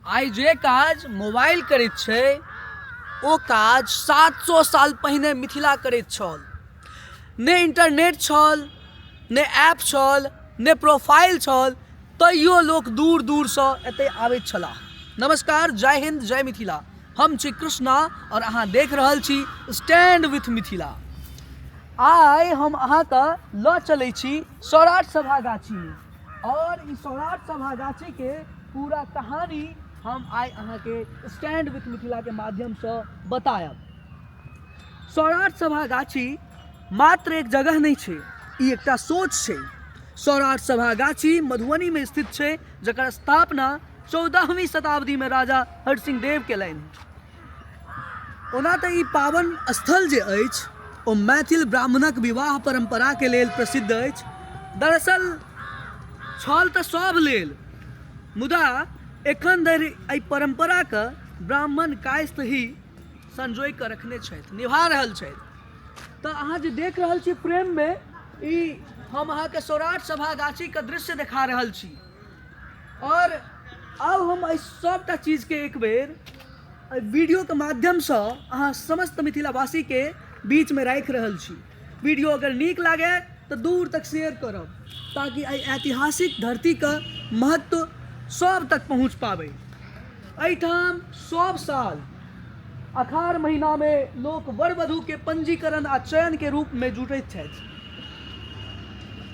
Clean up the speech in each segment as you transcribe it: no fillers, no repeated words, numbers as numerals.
आइ जे काज मोबाइल करैत छै ओ काज 700 साल पहिने मिथिला करैत छल। ने इंटरनेट छल, ने ऐप छल, ने प्रोफाइल छल, तैयो लोक दूर दूरसँ एतय आबैत छलाह। नमस्कार, जय हिंद, जय मिथिला। हम छी कृष्णा और अहाँ देख रहल छी स्टैंड विथ मिथिला। आइ हम अहाँके लऽ चलै छी सौराठ सभागाछीमे और ई सौराठ सभागाछीके पूरा कहानी हम आइ अहाँके स्टैंड विथ मिथिला के माध्यमसँ बतायब। सौराठ सभागाछी मात्र एक जगह नहीं छै, ई एकटा सोच छै। सौराठ सभागाछी मधुबनीमे स्थित छै, जकर स्थापना 14वीं शताब्दीमे राजा हरसिंह देव केलनि। ओना तऽ ई पावन स्थल जे अछि ओ मैथिल ब्राह्मणक विवाह परंपराके लेल प्रसिद्ध अछि। दरअसल छल तऽ सब लेल, मुदा एखन धरि एहि परंपराके ब्राह्मण कायस्थ ही संजोइ कऽ रखने छथि, निभा रहल छथि। तऽ अहाँ जे देख रहल छी फ्रेममे, ई हम अहाँके सौराठ सभागाछीके दृश्य देखा रहल छी। और अब हम एहि सबटा चीजके एक बेर वीडियोके माध्यमसँ अहाँ समस्त मिथिलावासीके बीचमे राखि रहल छी। वीडियो अगर नीक लागे तऽ दूर तक शेयर करब, ताकि एहि ऐतिहासिक धरतीके महत्व सब तक पहुँच पाबै। एहिठाम सब साल अखाढ़ महीनामे लोक वर वधूके पंजीकरण आ चयनके रूपमे जुटैत छथि।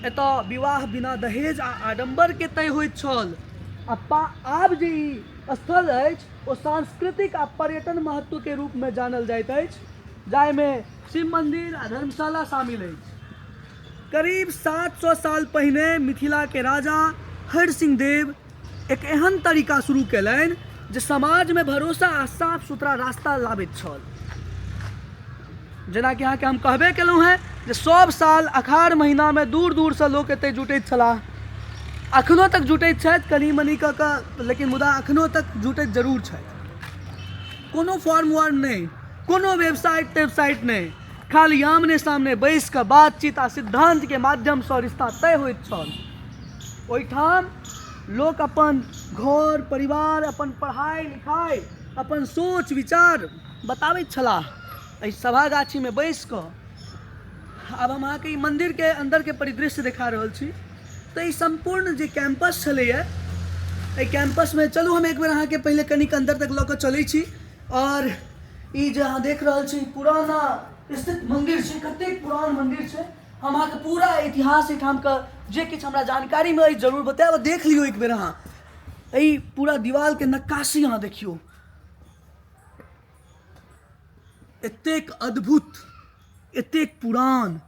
एतऽ विवाह बिना दहेज आ आडम्बरके तय होइत छल। आब जे ई स्थल अछि ओ सांस्कृतिक आ पर्यटन महत्वके रूपमे जानल जाइत अछि, जाहिमे शिव मन्दिर आ धर्मशाला शामिल अछि। करीब 700 साल पहिने मिथिलाके राजा हरसिंह देव एक एहन तरीका शुरू केलनि जे समाजमे भरोसा आ साफ सुथरा रास्ता लाबैत छल। जेना कि अहाँके हम कहबे केलहुँ हैं जे सब साल अखाढ़ महीनामे दूर दूरसँ लोक एतय जुटैत छलाह। अखनो तक जुटैत छथि कनी मनी कऽ कऽ, लेकिन मुदा अखनो तक जुटैत जरूर छथि। कोनो फॉर्म वर्म नहीं, कोनो वेबसाइट नहीं, खाली आमने सामने बैस कऽ बातचीत आ सिद्धांतके माध्यमसँ रिश्ता तय होइत छल। ओहिठाम लोक अपन घर परिवार, अपन पढ़ाई लिखाई, अपन सोच विचार बताबैत छलाह एहि सभागाछीमे बैस कऽ। आब हम अहाँके ई मन्दिरके अन्दरके परिदृश्य देखा रहल छी। तऽ ई संपूर्ण जे कैंपस छलैए, एहि कैंपसमे चलू हम एक बेर अहाँके पहिले कनिक अंदर तक लऽ कऽ चलै छी। और ई जे अहाँ देख रहल छी पुराना स्थित मंदिर छै, कतेक पुरान मंदिर छै। हम अहाँके पूरा इतिहास एहिठामके जे किछु हमरा जानकारीमे अछि जरूर बतायब। देख लियौ एक बेर अहाँ एहि पूरा दीवालके नक्काशी अहाँ देखियौ, एतेक अद्भुत, एतेक पुरान।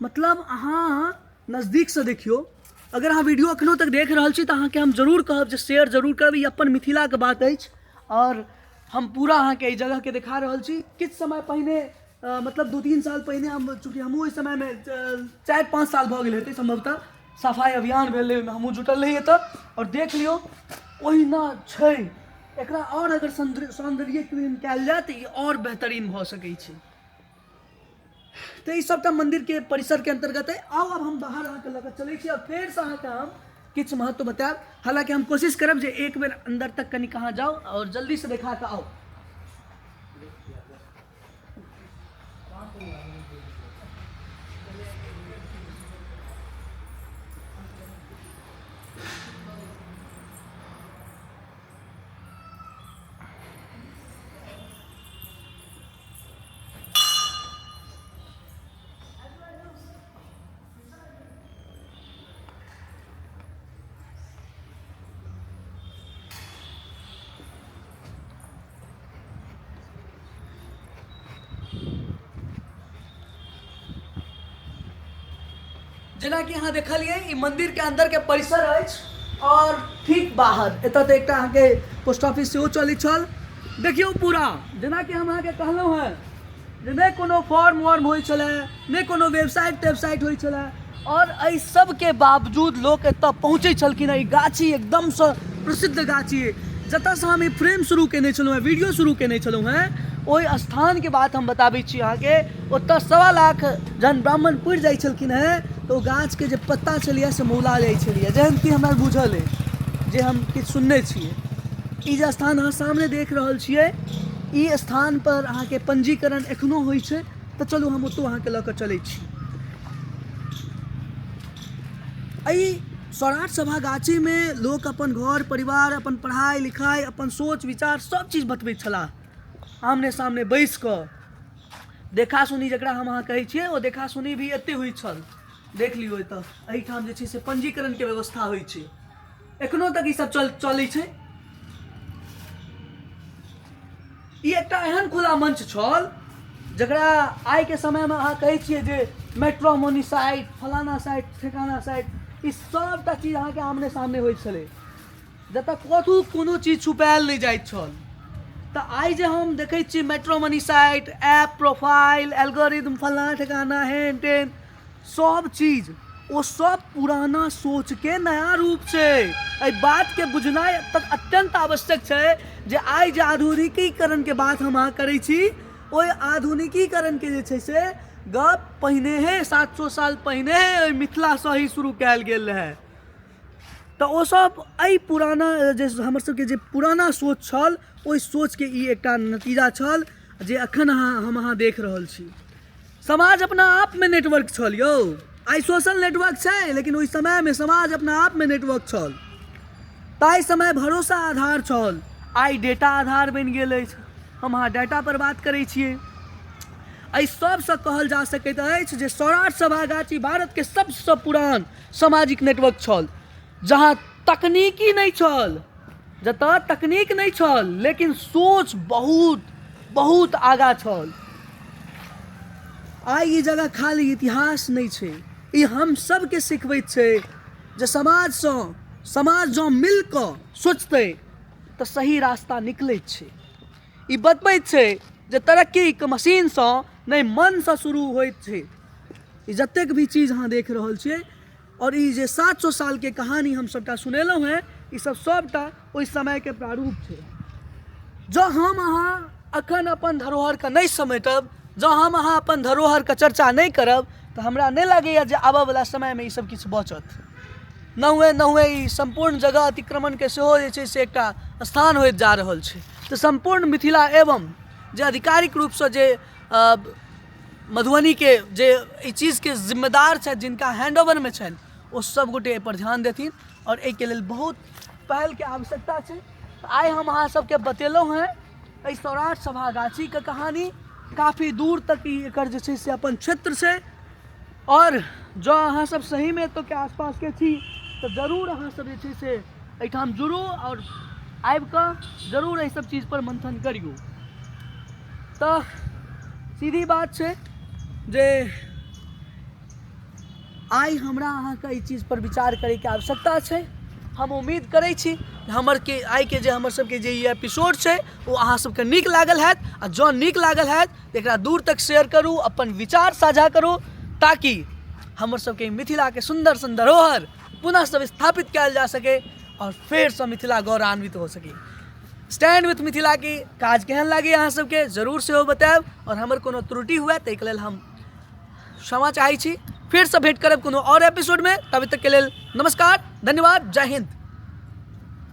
मतलब अहाँ नज़दीकसँ देखियौ। अगर अहाँ वीडियो अखनो तक देख रहल छी तऽ अहाँके हम जरूर कहब जे शेयर जरूर करब। ई अपन मिथिलाके बात अछि और हम पूरा अहाँके एहि जगहके देखा रहल छी। किछु समय पहिने मतलब 2-3 साल पहिने हम, चूँकि हमहूँ ओहि समयमे 4-5 साल भऽ गेल हेतै सम्भवतः, सफाई अभियान भेल रहै, हमहूँ जुटल रही एतऽ। और देख लियौ ओहिना छै। एकरा और अगर सौंदर्यीकरण कयल जाय तऽ ई और बेहतरीन भऽ सकै छै। तो ई सबटा मंदिरके परिसरके अंतर्गत है। आओ अब हम बाहर अहाँके लऽ कऽ चलै छी और फेरसँ अहाँके हम किछु महत्व बतायब। हालांकि हम कोशिश करब जे एक बेर अंदर तक कनि कहाँ जाओ और जल्दी से देखा कऽ आओ। जेना कि अहाँ देखलिए ई मंदिर के अंदर के परिसर अछि और ठीक बाहर एतऽ तऽ एकटा अहाँके पोस्ट ऑफिस सेहो चलैत छल। देखियौ पूरा, जेना कि हम अहाँके कहलहुँ हैं जे नहि कोनो फॉर्म वर्म होइ छलै, नहि कोनो वेबसाइट होइ छलै। और एहि सबके बावजूद लोक एतऽ पहुँचै छलखिन। ई गाछी एकदमसँ प्रसिद्ध गाछी है, जतऽसँ हम ई फ्रेम शुरू केने छलहुँ हैं, वीडियो शुरू केने छलहुँ हैं। ओहि स्थानके बात हम बताबै छी अहाँके। ओतऽ 1.25 लाख जहन ब्राह्मण पुरि जाइ छलखिन हैं तऽ ओ गाछके जे पत्ता छलिए से मौला जाइ छलिए, जेहन कि हमरा बुझल अछि, जे हम किछु सुनने छियै। ई जे स्थान अहाँ सामने देख रहल छियै, ई स्थान पर अहाँके पंजीकरण एखनो होइ छै। तऽ चलू हम ओतौ अहाँके लऽ कऽ चलै छी। एहि सौराठ सभागाछी में लोग अपन घर परिवार, अपन पढ़ाई लिखाई, अपन सोच विचार सब चीज बतबै छलाह। आमने सामने बैस कऽ देखा सुनी जकरा हम अहाँ कहै छियै, ओ देखा सुनी भी एते होइ छल। देख लियौ एतऽ एहिठाम जे छै से पंजीकरण के व्यवस्था होइ छै, एखनो तक ई सब चलै छै। ई एकटा एहन खुला मंच छल जकरा आइ के समय में अहाँ कहै छियै जे मैट्रिमोनी साइट, फलाना साइट, ठिकाना साइट, ई सबटा चीज अहाँके आमने सामने होइत छलै, जतऽ कतहु कोनो चीज छुपायल नहि जाइत छल। तऽ आइ जे हम देखै छियै matrimony site, app, profile, algorithm, फलाना ठिकाना, हेन टेन, सब चीज वो सब पुराना सोच के नया रूप छै। एहि बात के बुझनाइ अत्यंत आवश्यक छै जे आइ जे आधुनिकीकरण के बात हम अहाँ करै छी, ओहि आधुनिकीकरण के जे छै से गप पहिनेहे 700 साल पहिने मिथिला से ही शुरू कयल गेल रहे। तऽ ओ सब एहि पुराना जे हमर सबके जे पुराना सोच छल, ओहि सोच के ई एकटा नतीजा छल जे अखन हम अहाँ देख रहल छी। समाज अपना आप में नेटवर्क छल यौ। आई सोशल नेटवर्क छै, लेकिन ओहि समय में समाज अपना आप में नेटवर्क छल। ताहि समय भरोसा आधार छल, आई डेटा आधार बनि गेल अछि। हम अहाँ डाटा पर बात करै छियै। एहि सबसँ कहल जा सकैत अछि जे सौराठ सभागाछी भारत के सबसँ पुरान सामाजिक नेटवर्क छल, जहाँ तकनीकी नहीं छल, जतऽ तकनीक नहीं छल, लेकिन सोच बहुत बहुत आगा छल। आई ई जगह खाली इतिहास नहीं छै, ई हम सब के सिखबैत छै जे समाज जँ मिल कऽ सोचतै तऽ सही रास्ता निकलैत छै। ई बतबैत छै जे तरक्की के मशीन से नहीं मन से शुरू होइत छै। ई जतेक भी चीज अहाँ देख रहल छियै, और ई जे 700 साल के कहानी हम सबटा सुनेलहुँ हैं, ई सब सबटा ओहि समय के प्रारूप छै। जँ हम अहाँ अखन अपन धरोहर के नहीं समेटब, जँ हम अहाँ अपन धरोहर के चर्चा नहीं करब, तऽ हमरा नहीं लागैए जे आबऽ वाला समय में ई सब किछु बचत। नहुए ई संपूर्ण जगह अतिक्रमण के सेहो जे छै से एकटा स्थान होइत जा रहल छै। तऽ संपूर्ण मिथिला एवं जे आधिकारिक रूप से जे मधुबनी के जे ई चीज के जिम्मेदार छथि, जिनका हैंडओवर में छनि, ओ सब गोटे एहि पर ध्यान देथिन और एहि के लेल बहुत पहल के आवश्यकता छै। आइ हम अहाँ सबके बतेलहुँ हैं एहि सौराठ सभागाछी के कहानी। काफ़ी दूर तक ई एकर जे छै से अपन क्षेत्र छै, और जँ अहाँ सब सही में एतऽ के आसपास के छी तऽ जरूर अहाँ सब जे छै से एहिठाम जुड़ू और आबि कऽ जरूर एहि सब चीज पर मंथन करियौ। तऽ सीधी बात छै जे आइ हमरा अहाँके ई चीज पर विचार करे के आवश्यकता छै। हम उम्मीद करै छी आइ के जे हमर सबके जे ई एपिसोड छै वो अहाँ सबके नीक लागल हैत। आ जँ नीक लागल हैत तऽ एकरा दूर तक शेयर करू, अपन विचार साझा करू, ताकि हमर सबके मिथिला के सुंदर सन धरोहर पुनः सब स्थापित कयल जा सके और फेर से मिथिला गौरवान्वित हो सके। स्टैंड विथ मिथिला की काज केहन लागी अहाँ सबके जरूर सेहो बतायब, और हमर कोनो त्रुटि हुए ताहिके लेल हम क्षमा चाहै छी। फिर से भेंट करब कोनो और एपिसोड में। तब तक के लेल नमस्कार, धन्यवाद, जय हिंद।